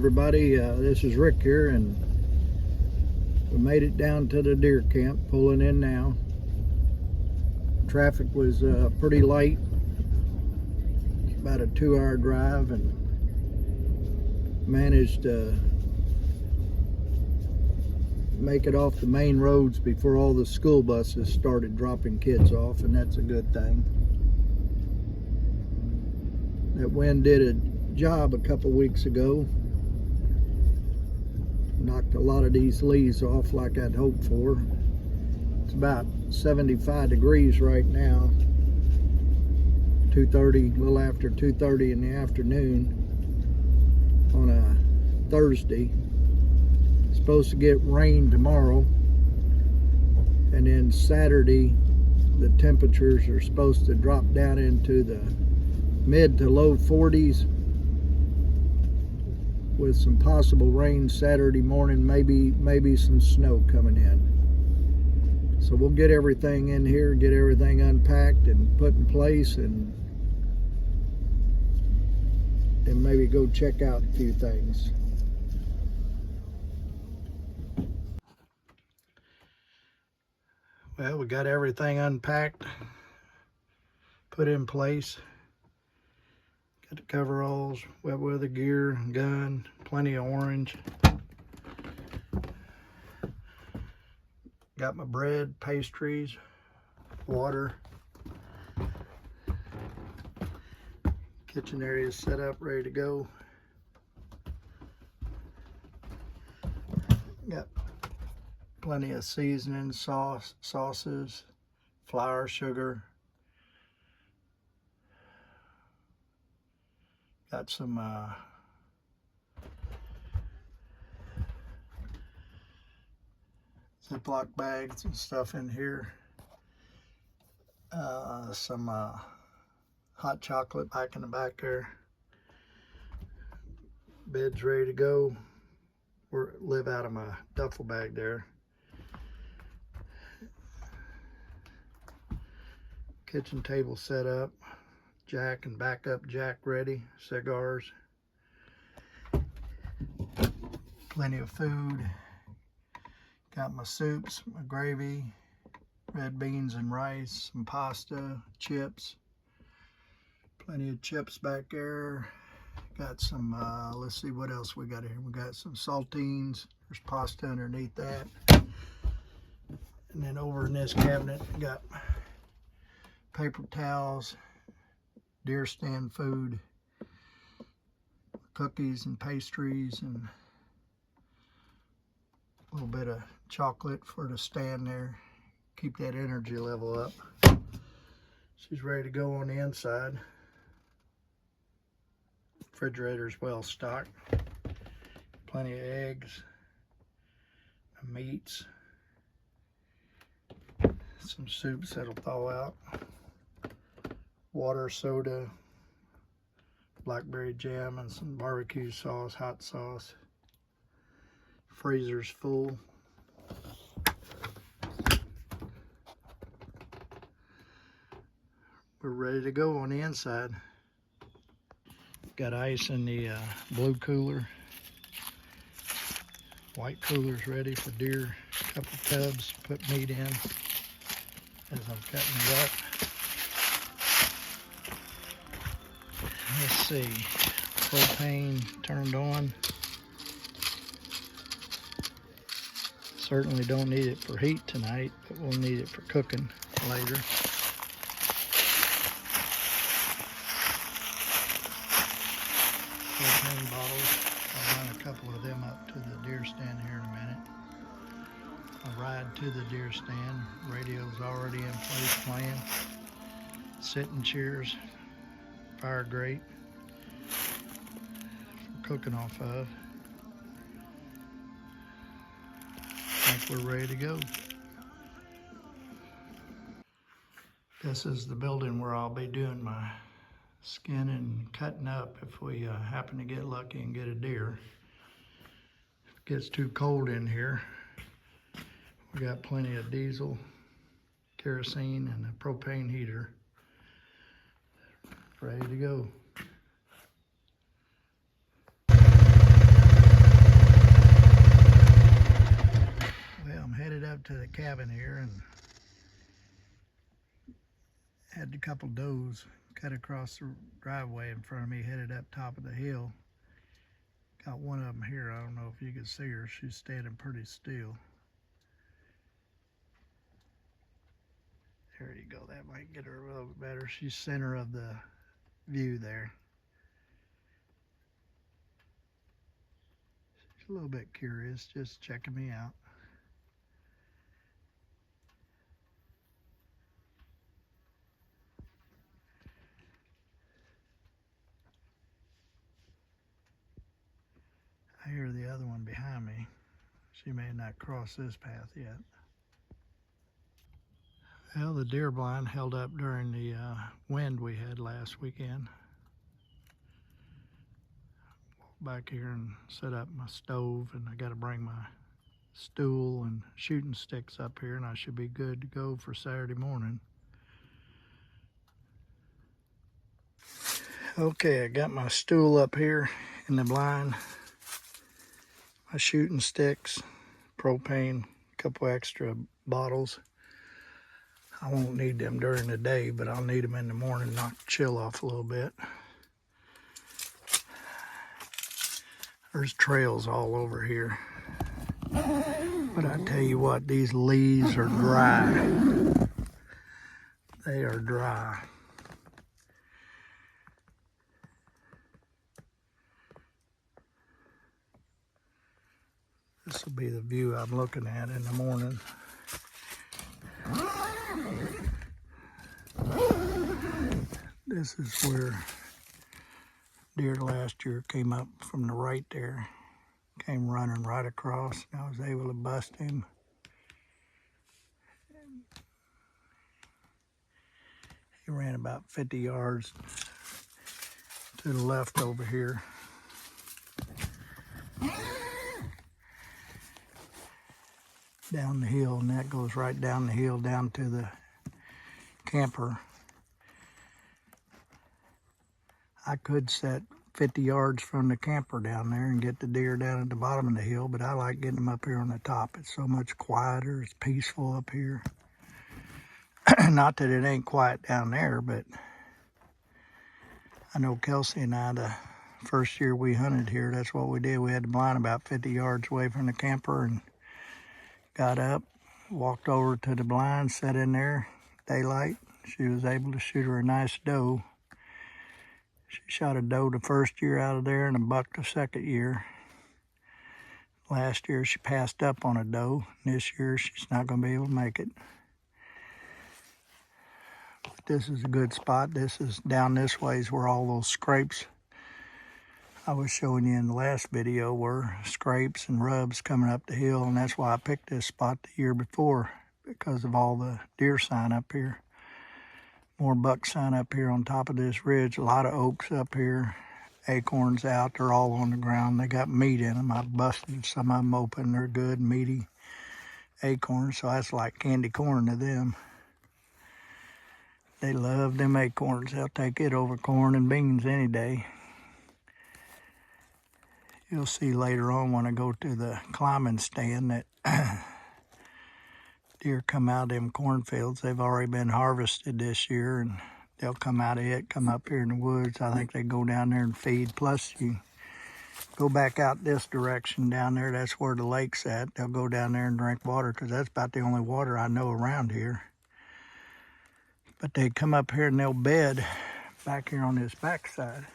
everybody. This is Rick here, and we made it down to the deer camp, pulling in now. Traffic was pretty light, about a 2-hour drive, and managed to make it off the main roads before all the school buses started dropping kids off, and that's a good thing. That wind did a job a couple weeks ago. Knocked a lot of these leaves off like I'd hoped for. It's about 75 degrees right now. 2:30, a little after 2:30 in the afternoon on a Thursday. It's supposed to get rain tomorrow, and then Saturday the temperatures are supposed to drop down into the mid to low 40s with some possible rain Saturday morning, maybe some snow coming in. So we'll get everything in here, get everything unpacked and put in place, and maybe go check out a few things. Well, we got everything unpacked, put in place. Got the coveralls, wet weather gear, gun, plenty of orange. Got my bread, pastries, water. Kitchen area is set up, ready to go. Got plenty of seasoning, sauces, flour, sugar. Got some Ziploc bags and stuff in here. Some hot chocolate back in the back there. Bed's ready to go. Live out of my duffel bag there. Kitchen table set up. Jack and backup jack ready. Cigars. Plenty of food. Got my soups, my gravy, red beans and rice, some pasta, chips. Plenty of chips back there. Got some, let's see what else we got here. We got some saltines. There's pasta underneath that. And then over in this cabinet, got paper towels, deer stand food, cookies and pastries, and a little bit of chocolate for the stand there. Keep that energy level up. She's ready to go on the inside. Refrigerator's well stocked. Plenty of eggs, meats, some soups that'll thaw out. Water, soda, blackberry jam, and some barbecue sauce, hot sauce. Freezer's full. We're ready to go on the inside. Got ice in the blue cooler. White cooler's ready for deer. Couple tubs, put meat in as I'm cutting it up. Let's see, propane turned on. Certainly don't need it for heat tonight, but we'll need it for cooking later. Propane bottles. I'll run a couple of them up to the deer stand here in a minute. I'll ride to the deer stand. Radio's already in place playing. Sitting chairs, fire grate for cooking off of. I think we're ready to go. This is the building where I'll be doing my skinning and cutting up if we happen to get lucky and get a deer. If it gets too cold in here, we got plenty of diesel, kerosene, and a propane heater. Ready to go. out to the cabin here and had a couple does cut across the driveway in front of me, headed up top of the hill. Got one of them here. I don't know if you can see her. She's standing pretty still. There you go. That might get her a little bit better. She's center of the view there. She's a little bit curious, just checking me out. I hear the other one behind me. She may not cross this path yet. Well, the deer blind held up during the wind we had last weekend. Walked back here and set up my stove, and I got to bring my stool and shooting sticks up here, and I should be good to go for Saturday morning. Okay, I got my stool up here in the blind, my shooting sticks, propane, a couple extra bottles. I won't need them during the day, but I'll need them in the morning, knock the chill off a little bit. There's trails all over here. But I tell you what, these leaves are dry. They are dry. This will be the view I'm looking at in the morning. This is where deer last year came up from the right there. Came running right across, and I was able to bust him. He ran about 50 yards to the left over here. Down the hill, and that goes right down the hill down to the camper. I could set 50 yards from the camper down there and get the deer down at the bottom of the hill, but I like getting them up here on the top. It's so much quieter, it's peaceful up here. Not that it ain't quiet down there, but I know Kelsey and I, the first year we hunted here, that's what we did. We had the blind about 50 yards away from the camper and got up, walked over to the blind, sat in there, daylight. She was able to shoot her a nice doe. She shot a doe the first year out of there and a buck the second year. Last year she passed up on a doe. This year she's not going to be able to make it. But this is a good spot. This is down this way is where all those scrapes I was showing you in the last video were, scrapes and rubs coming up the hill, and that's why I picked this spot the year before, because of all the deer sign up here. More buck sign up here on top of this ridge. A lot of oaks up here. Acorns out. They're all on the ground. They got meat in them. I busted some of them open. They're good, meaty acorns. So that's like candy corn to them. They love them acorns. They'll take it over corn and beans any day. You'll see later on when I go to the climbing stand that deer come out of them cornfields. They've already been harvested this year, and they'll come out of it, come up here in the woods. I think they go down there and feed. Plus, you go back out this direction down there, that's where the lake's at. They'll go down there and drink water, because that's about the only water I know around here. But they come up here and they'll bed back here on this backside.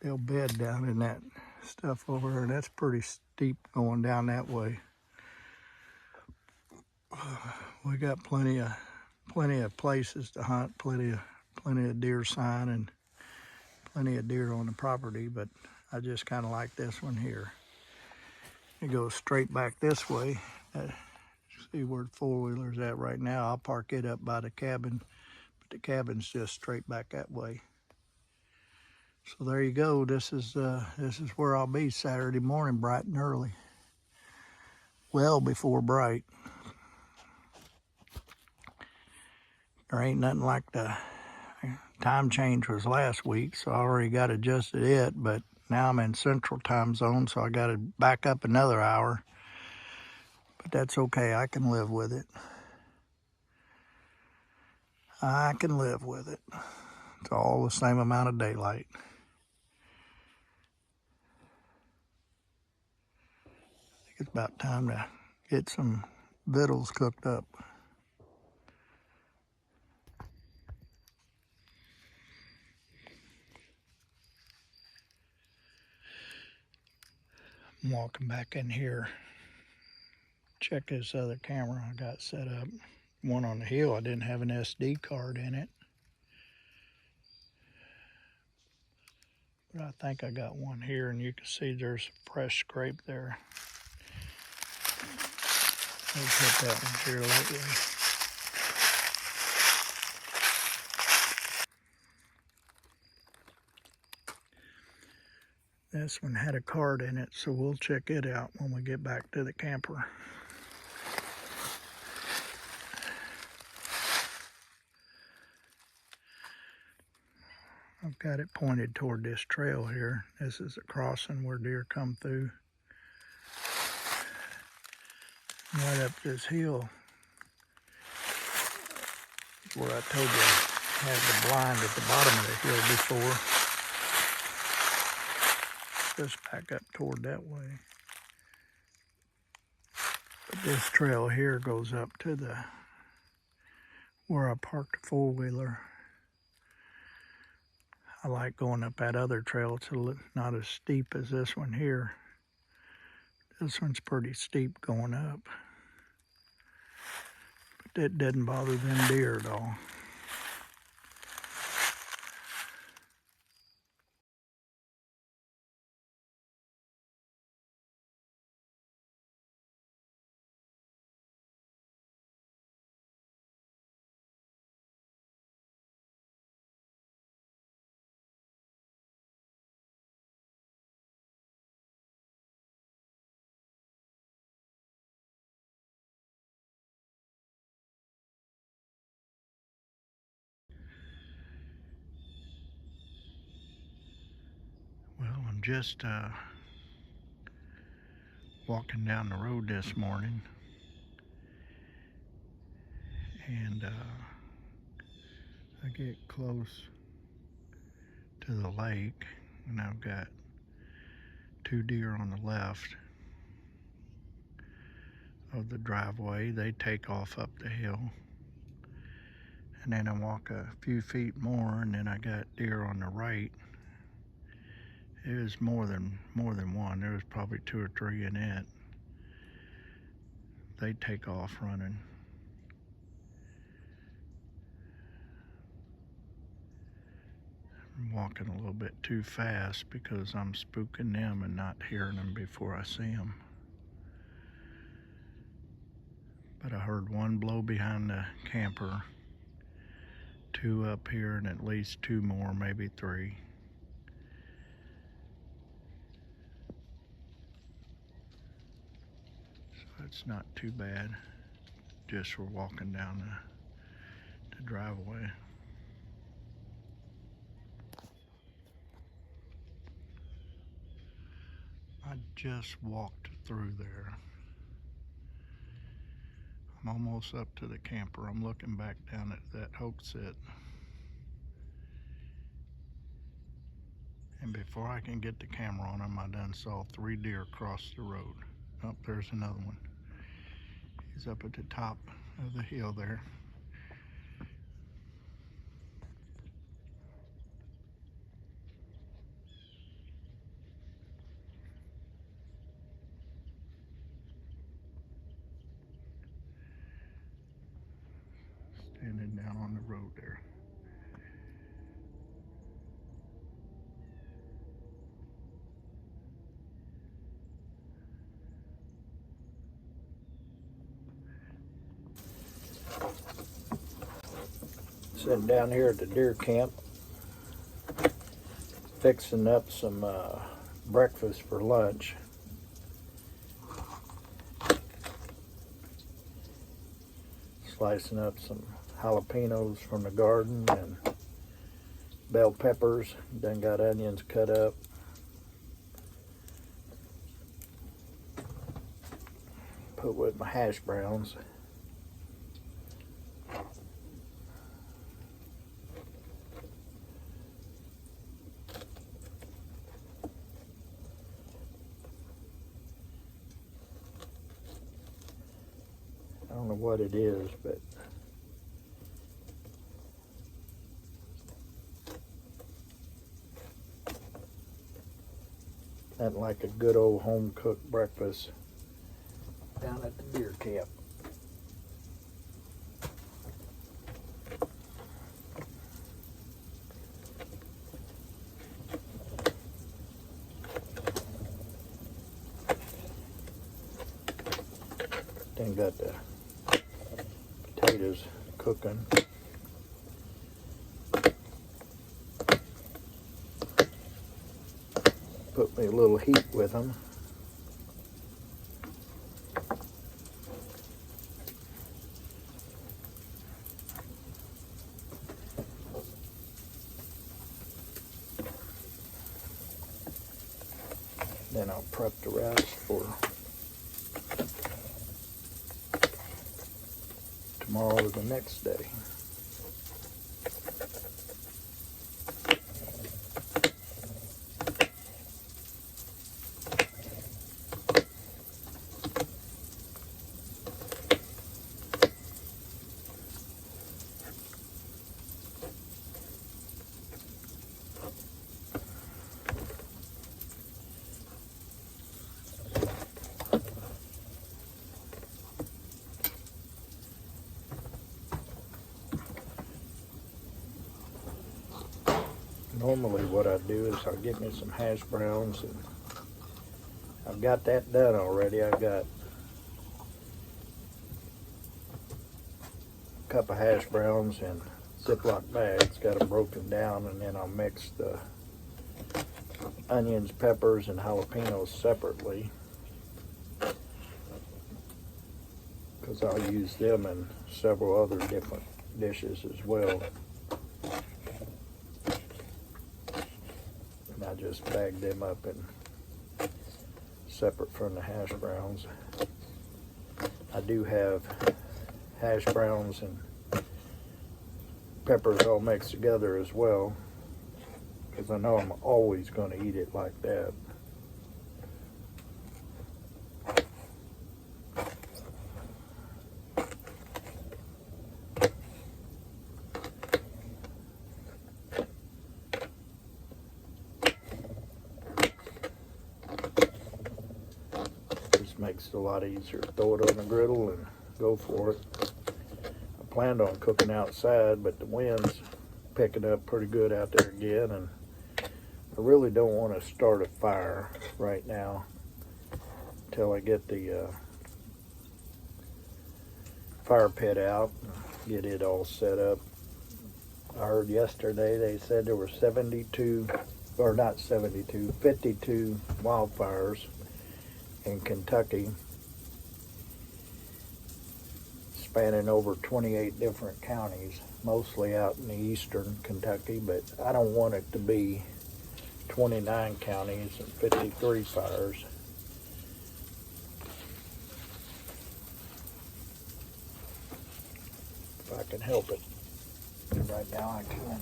They'll bed down in that stuff over there. That's pretty steep going down that way. We got plenty of places to hunt, plenty of deer sign, and plenty of deer on the property, but I just kind of like this one here. It goes straight back this way. See where the four-wheeler's at right now. I'll park it up by the cabin, but the cabin's just straight back that way. So there you go. This is where I'll be Saturday morning, bright and early. Well before bright. There ain't nothing like the time change was last week, so I already got adjusted it, but Now I'm in Central Time Zone, so I got to back up another hour. But that's okay. I can live with it. I can live with it. It's all the same amount of daylight. I think it's about time to get some victuals cooked up. I'm walking back in here. Check this other camera I got set up. One on the hill, I didn't have an SD card in it. But I think I got one here, and you can see there's a fresh scrape there. I'll put that one here lately. This one had a card in it, so we'll check it out when we get back to the camper. I've got it pointed toward this trail here. This is a crossing where deer come through. Right up this hill, where I told you I had the blind at the bottom of the hill before. Just back up toward that way. But this trail here goes up to the where I parked the four-wheeler. I like going up that other trail. It's not as steep as this one here. This one's pretty steep going up. But that doesn't bother them deer at all. Well, I'm just walking down the road this morning, and I get close to the lake, and I've got two deer on the left of the driveway. They take off up the hill, and then I walk a few feet more, and then I got deer on the right. It was more than one. There was probably two or three in it. They take off running. I'm walking a little bit too fast because I'm spooking them and not hearing them before I see them. But I heard one blow behind the camper, two up here, and at least two more, maybe three. So it's not too bad. Just we're walking down the driveway. I just walked through there. I'm almost up to the camper. I'm looking back down at that Hoaxit. And before I can get the camera on him, I done saw three deer cross the road. Oh, there's another one. He's up at the top of the hill there. Standing down on the road there. Sitting down here at the deer camp, fixing up some breakfast for lunch. Slicing up some jalapenos from the garden and bell peppers. Then got onions cut up. put with my hash browns. I don't know what it is, but nothing like a good old home cooked breakfast down at the deer camp. Then got the potatoes cooking. Put me a little heat with them. Then I'll prep the rest for tomorrow or the next day. Normally what I do is I'll get me some hash browns, and I've got that done already. I've got a cup of hash browns in Ziploc bags, got them broken down, and then I'll mix the onions, peppers, and jalapenos separately, because I'll use them in several other different dishes as well. I just bag them up and separate from the hash browns. I do have hash browns and peppers all mixed together as well, because I know I'm always going to eat it like that. Makes it a lot easier. Throw it on the griddle and go for it. I planned on cooking outside, but the wind's picking up pretty good out there again, and I really don't want to start a fire right now until I get the fire pit out and get it all set up. I heard yesterday they said there were 52 wildfires in Kentucky, spanning over 28 different counties, mostly out in the eastern Kentucky, but I don't want it to be 29 counties and 53 fires. If I can help it. And right now I can.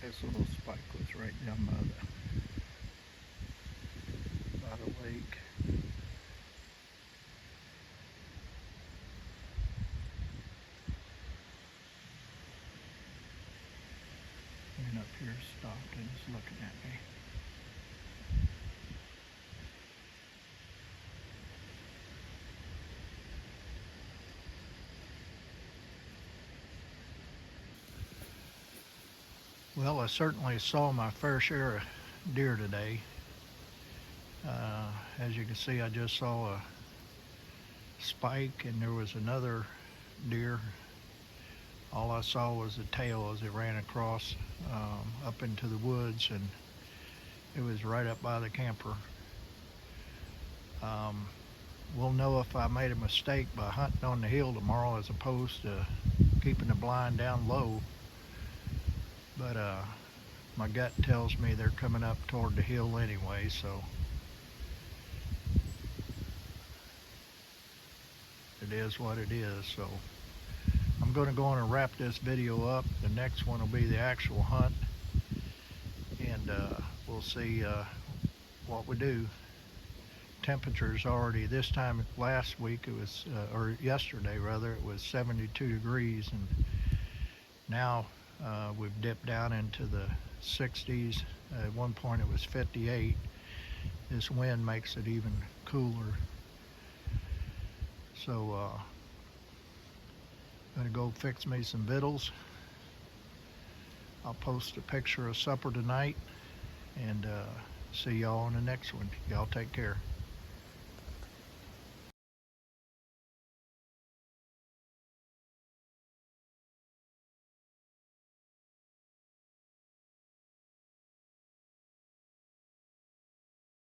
This little spike was right down by the lake. And up here stopped and is looking at me. Well, I certainly saw my fair share of deer today. As you can see, I just saw a spike, and there was another deer. All I saw was the tail as it ran across up into the woods, and it was right up by the camper. We'll know if I made a mistake by hunting on the hill tomorrow as opposed to keeping the blind down low. But my gut tells me they're coming up toward the hill anyway, so it is what it is. So I'm going to go on and wrap this video up. The next one will be the actual hunt, and we'll see what we do. Temperatures already, this time last week it was, or yesterday rather, it was 72 degrees, and now we've dipped down into the 60s. At one point it was 58. This wind makes it even cooler. So I'm gonna go fix me some victuals. I'll post a picture of supper tonight, and see y'all on the next one. Y'all take care.